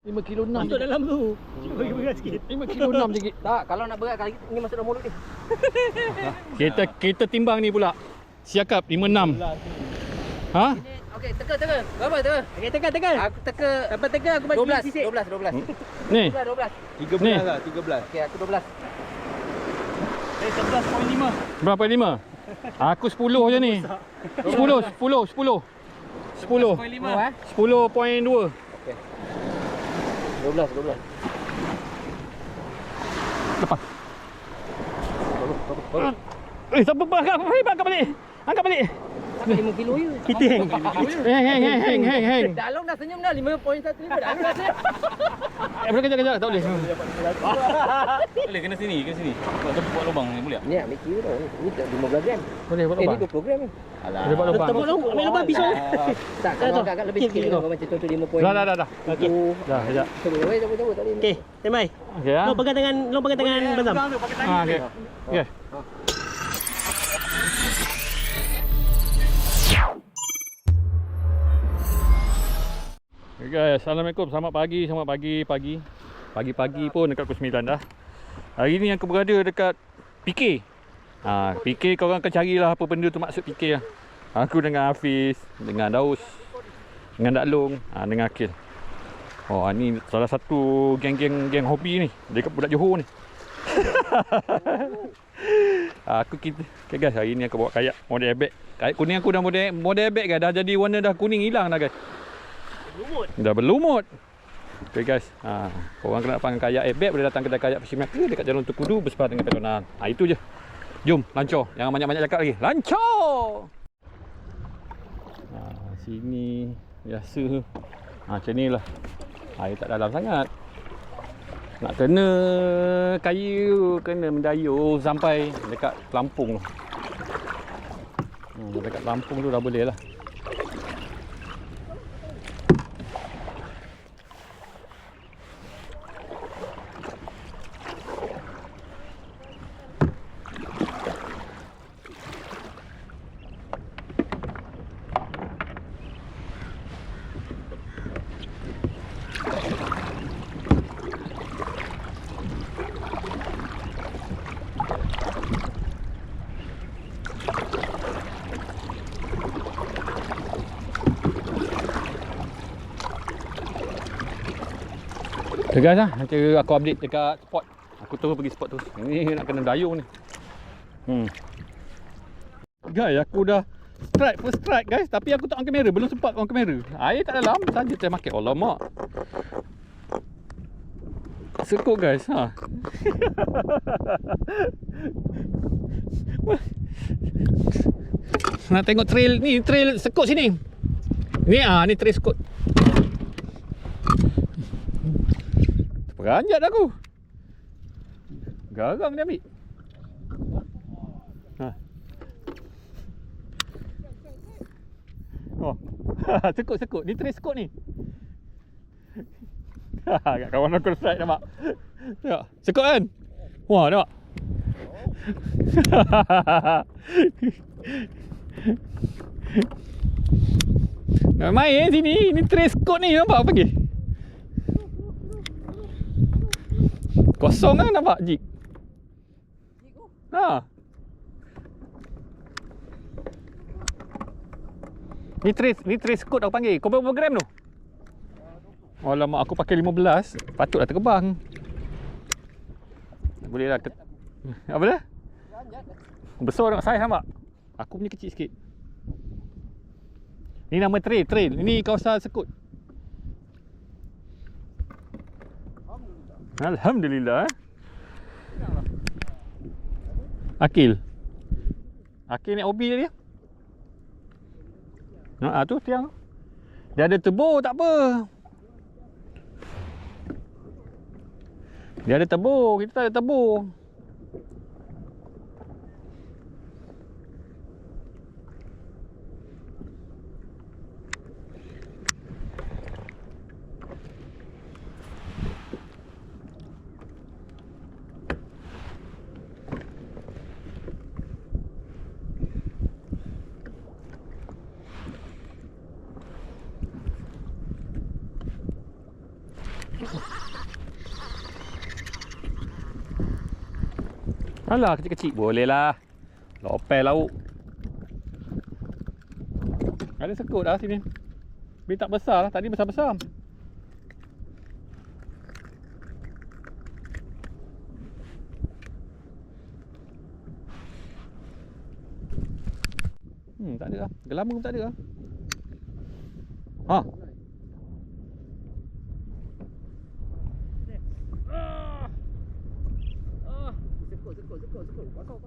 5 kilo 6 Masuk dalam tu. Cuba bagi berat sikit. 5 kilo 6 sikit. Tak, kalau nak berat kali ni masuk dalam mulut ni. Kita timbang ni pula. Siakap 56. Ha? Okey, teka. Berapa teka? Okey, tekan. Aku teka Dapat tekan aku bagi 12. sisik. 12. Ni. 12. 13 lah, 13. Okey, aku 12. Saya 11.5. Berapa 5? Aku 10 je ni. 10. 10.2. Okey. 12. Lepas. Siapa angkat balik. Angkat balik. 5 kilo je. Kita hang. Hang. Dalong dah senyum dah 5.15 Dalong dah senyum. Kejap, tak boleh. Boleh kena sini. Buat lubang ni boleh tak? Ni ambil kilo dah. Ni tak 15 gram. Boleh buat Ni lubang. 20 gram ni. Boleh buat lubang. Tepuk ambil lubang pisau. Tak, kalau agak lebih sikit kau macam contoh 5 Dah. Okey. Dah, kejap. Coba tak boleh. Okey, Temai. Okey ah. Long pegang tangan Bazam. Okey. Okey. Okay guys, Assalamualaikum. Selamat pagi. Pagi pun dekat pukul 9 dah. Hari ni aku berada dekat PK. PK korang akan carilah apa benda tu maksud PK lah. Aku dengan Hafiz, dengan Daus, dengan Daklong, dengan Akil. Oh, ni salah satu geng hobi ni dekat budak Johor ni. Okay guys, hari ni aku bawa kayak model airbag. Kayak kuning aku dah model airbag guys, dah jadi warna dah kuning hilang dah guys. Dah berlumut. Okay guys, korang kena panggil kayak airbag boleh datang kedai kayak Fishing Maker dekat Jalan Tukudu bersebelah dengan McDonald. Itu je. Jom, lancor. Jangan banyak-banyak cakap lagi. Lancor. Sini biasa. Macam ni lah. Air tak dalam sangat. Nak kena kayu, kena mendayung sampai dekat Lampung tu. Dekat Lampung tu dah boleh lah. Okay guys nanti aku update dekat spot. Aku terus pergi spot tu. Ni nak kena dayung ni. Guys, aku dah first strike guys, tapi aku tak on kamera, belum sempat on kamera. Air tak dalam, saja saya makan. Alamak. Sekut guys, Nak tengok trail ni, trail sekut sini. Ni ni trail sekut. Beranjat aku. Garang dia ambil. Oh. Sekut. Ni trail sekut ni. Kat kawan aku strike nampak. Tengok. Sekut kan? Wah, tengok. Nak main sini. Ni trail sekut ni nampak apa lagi? Kosong kan nampak jig. Ni trace skot aku panggil. Kau berapa gram tu? Alamak, aku pakai 15. Patutlah terbang. Boleh lah. Apa dah? Besar nak saiz nampak? Aku punya kecil sikit. Ni nama trail. Ini kawasan sekut. Alhamdulillah. Akil naik hobi dia. Tu tiang. Dia ada tebur tak apa. Dia ada tebur, kita tak ada tebur. Alah, kecil-kecil boleh lah. Lopel lauk. Ada sekut dah sini. Tapi tak besar lah. Tadi besar-besar. Tak ada lah. Gelama pun tak ada lah. Ha. Sekut. Pasau.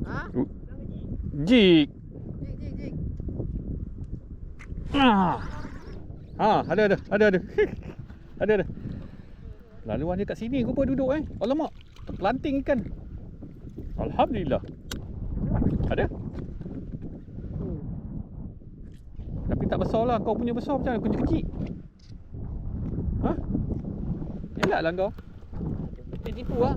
Ha? Jig. Jig. Ada. Ada. Laluan dia kat sini kau pun duduk Alamak. Terpelanting ikan. Alhamdulillah. Ada? Tapi tak besar lah. Kau punya besar macam mana? Kecil-kecil. Ha? Elak lah kau. Dia tipu lah.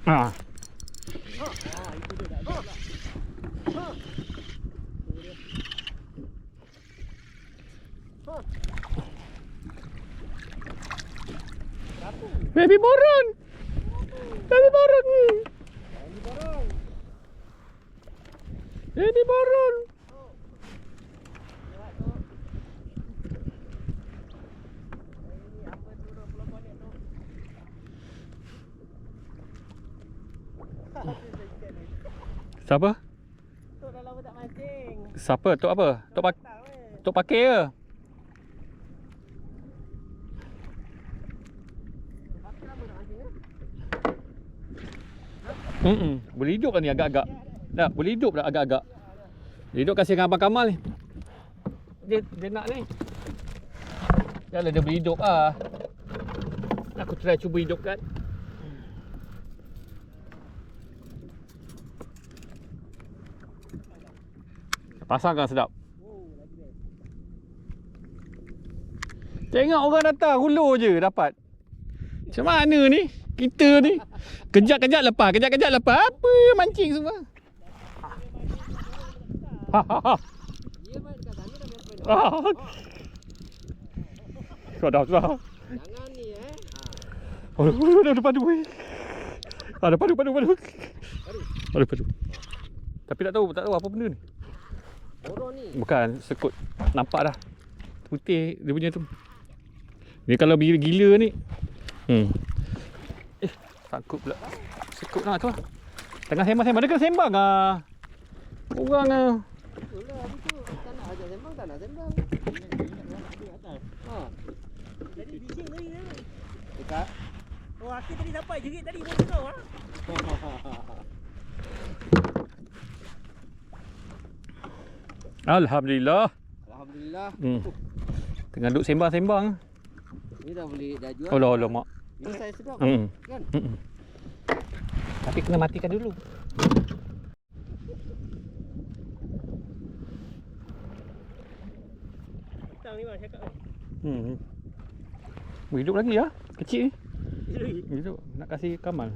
Ah. Baby boron. Siapa? Tok dah lama tak mancing. Siapa? Tok apa? Tok pakai ke? Boleh hidup lah ni agak-agak. Tak, boleh hidup dah agak-agak. Hidup kasih dengan Abang Kamal ni. Dia nak ni. Janganlah dia boleh hidup lah. Aku try cuba hidupkan. Pasang kan sedap. Tengok orang datang hulur je dapat. Macam mana ni? Kita ni kejap-kejap lepas. Apa mancing semua. Dia main kat sana dah biasa. Sudah. Jangan ni Ada padu. Ada padu. Ada padu. Tapi tak tahu apa benda ni. Borong ni. Bukan, sekut. Nampak dah. Putih dia punya tu. Ni kalau gila ni. Sangkut pula. Sekut nak tu lah. Tengah sembang-sembang. Dia kena sembang lah. Orang lah. Betul lah, betul. Tak nak ajak sembang, tak nak sembang. Jadi bising tadi kan. Dekat. Oh, aku tadi sampai jerit tadi pun kau ah. Alhamdulillah. Tengah duduk sembang-sembang. Ni dah boleh dah jual. Allah mak. Ini saya sedap. Kan? Tapi kena matikan dulu. Tang ni bang cakap Hidup lagi ya. Kecil ni. Hidup. Nak kasih Kamal.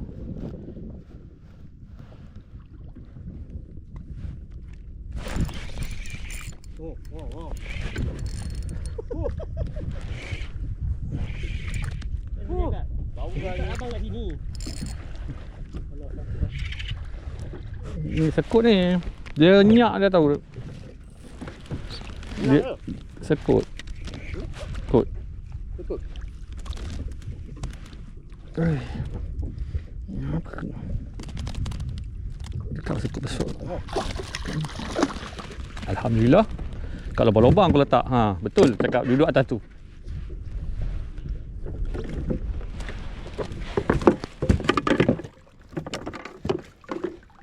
Oh. Bau kat abang kat sini. Ni sekut ni. Dia nyak dia tahu. Dia sekut. Sekut. Apa? Dekat sekut besar. Alhamdulillah. Kalau lubang aku letak. Betul cakap duduk atas tu.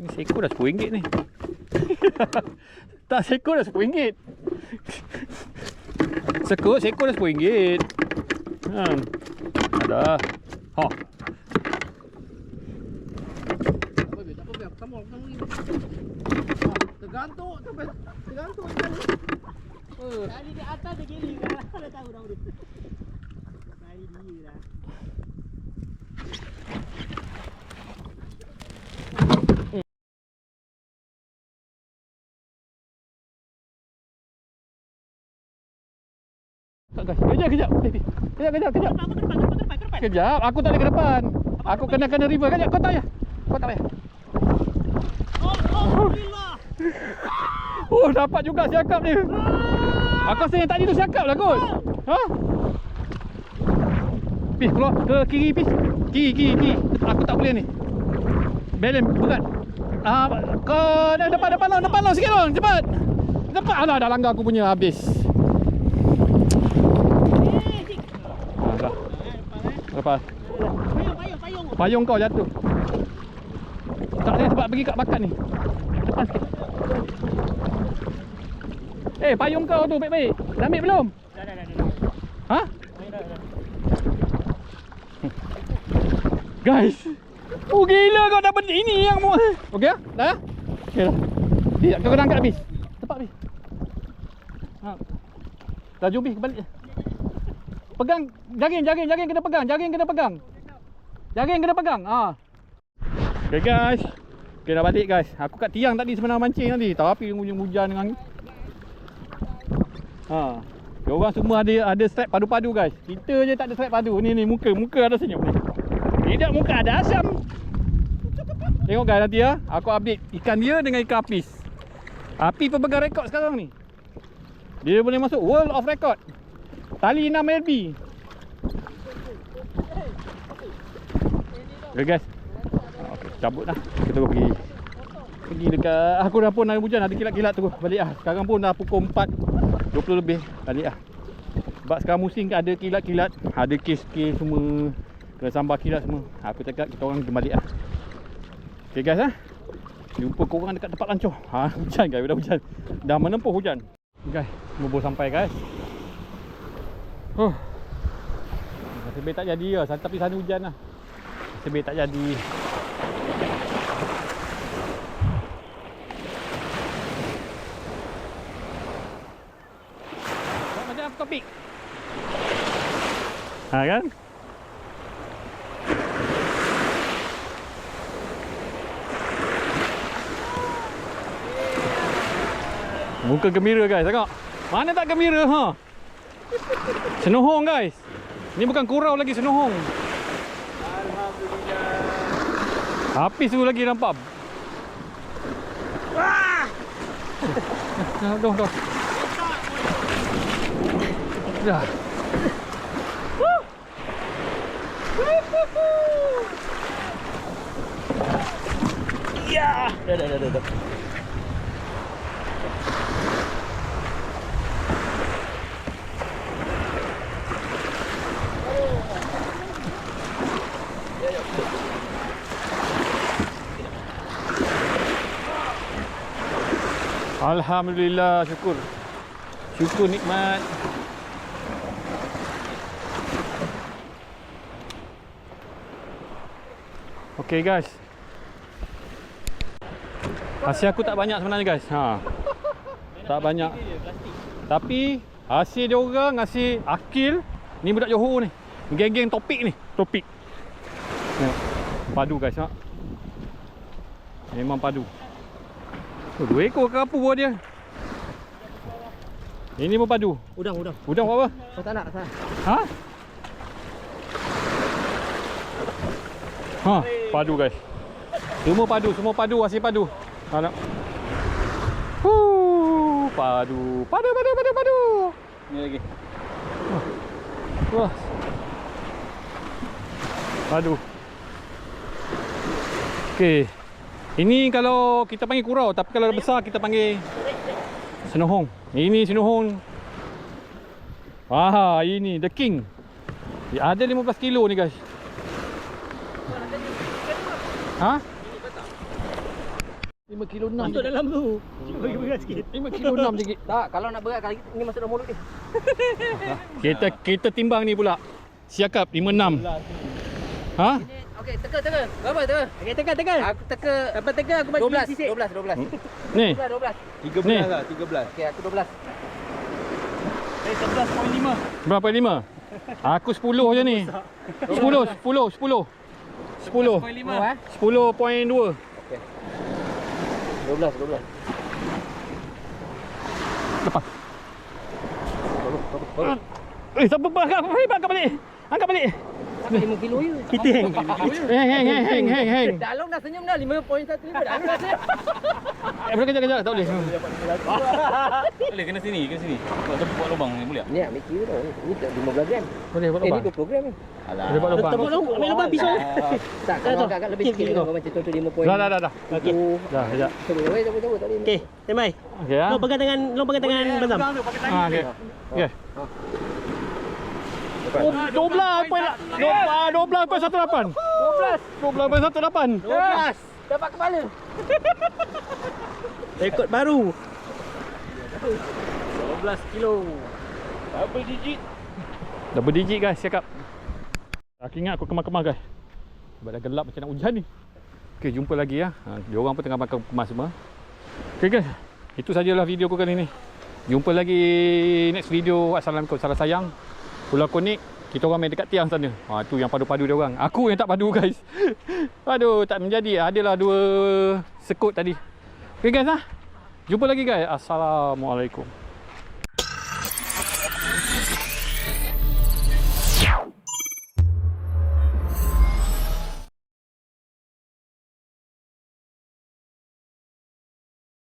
Ni seekor dah RM10 ni. Tak, seekor dah RM10. Seekor dah RM10. Ada. Tak apa, come on ni. Tergantung ikan ni. Tadi di atas dia giling dah tahu dah. Tadi dia dah. guys. Kejap. Kejap. Kejap, aku tak boleh ke depan. Aku kena river. Kejap, kau tak payah. Alhamdulillah. Oh, dapat juga siakap dia. Aku rasa yang tadi tu siakap lah kot. Ha? Pis, keluar ke kiri, Pis. Kiri. Aku tak boleh ni. Balance berat. Kau depan long sikit long. Cepat. Alah, dah langgar aku punya habis. Dah. Lepas. Payung kau jatuh. Tak ada tempat pergi kat bakat ni. Depan sikit. Payung kau tu baik-baik. Dah ambil belum? Dah. Ha? Guys. Oh gila kau dapat ini yang mu. Okey ah? Dah? Okey dah. Kau kena angkat habis. Cepat habis. Ha. Dah jom habis balik. Pegang jaring kena pegang. Jaring kena pegang. Ha. Okay guys. Okay dah balik guys. Aku kat tiang tadi sebenarnya mancing tadi. Tapi hujan dengan angin. Ha. Diorang semua ada strap padu-padu guys. Kita je tak ada strap padu. Ni muka ada senyum ni. Tidak muka ada asam. Tengok guys nanti ya. Aku update ikan dia dengan ikan apis. Api pemegang rekod sekarang ni. Dia boleh masuk World of Record. Tali 6 LB. Okay guys. Okay, cabut dah. Kita pergi dekat. Aku dah pun hari hujan ada kilat-kilat tu. Balik ah. Sekarang pun dah pukul 4:20 lebih. Balik ah. Sebab sekarang musim ada kilat-kilat, ada kes-kes semua. Kena sambar kilat semua. Aku cakap kita orang kembali lah. Okay guys ah. Jumpa korang dekat tempat lancar. Hujan guys, dah hujan. Dah menempuh hujan. Guys, bubur sampai guys. Nasib baik tak jadi lah. Tapi sana hujan lah. Nasib baik tak jadi. Macam apa topik? Kan? Muka gembira guys, tengok. Mana tak gembira ha? Senohong guys. Ni bukan kurau lagi, senohong. Alhamdulillah. Habis tu lagi nampak. Dah. Dah. Ya, dah. Alhamdulillah, syukur nikmat. Okay guys, hasil aku tak banyak sebenarnya guys. Tak banyak. Tapi hasil dia orang, hasil Akil. Ni budak Johor ni. Geng-geng topik ni. Topik. Padu guys. Memang padu. 2 ekor kerapu buat dia. Ini pun padu. Udang. Udang buat apa? Kau tak nak asal? Padu guys. Semua padu, hasil padu. Nak. Padu. Ni lagi. Wah. Padu. Okey. Ini kalau kita panggil kurau, tapi kalau besar kita panggil senohong. Ini senohong. Ini the king. Dia ada 15 kilo ni guys. 5 kilo 6. Masuk dalam tu. Cuba bagi berat sikit. 5 kilo 6 sikit. Tak, kalau nak berat kali ni masuk dalam mulut ni. Kita timbang ni pula. Siakap 56. Okey, teka. Berapa teka? Okey, tekan. Aku teka. Dapat tekan aku bagi 12. Ni. 12. 13 lah, 13. Okey, aku 12. 11.5. Berapa 5? Aku 10 je ni. 10. 10.2. Okey. 12. Lepas. Siapa pun angkat balik. Angkat balik. 5 kilo je. Kita hang. Heng. Dah Long dah senyum dah 5.15 dah angkat saya. Kejap, tak boleh. Boleh kena sini. Buat lubang ni boleh tak? Ni ambil kilo dah. Ni tak 15 gram. Boleh buat Ni lubang. 20 gram ni. Boleh buat lubang. Tepuk ambil lubang pisau. Tak, kalau agak lebih sikit kilo. kau macam tu 5 Dah. Okey. Dah, kejap. Cabut tak boleh. Okey, Temai. Okey ah. Long pegang tangan Bazam. Okey. Okey. 12.18. 12.18. 12. Dapat kepala. Rekod baru. 12 kilo. Double digit guys, cakap. Aku ingat aku kemas-kemas guys. Sebab dah gelap macam nak hujan ni. Okey, jumpa lagi ya. Diorang pun tengah makan kemas semua. Okey guys, itu sajalah video aku kali ni. Jumpa lagi next video. Assalamualaikum, salam sayang. Pulau Konik, kita orang main dekat tiang sana. Tu yang padu-padu dia orang. Aku yang tak padu guys. Aduh, tak menjadi. Adalah 2 sekut tadi. Okey guys Jumpa lagi guys. Assalamualaikum.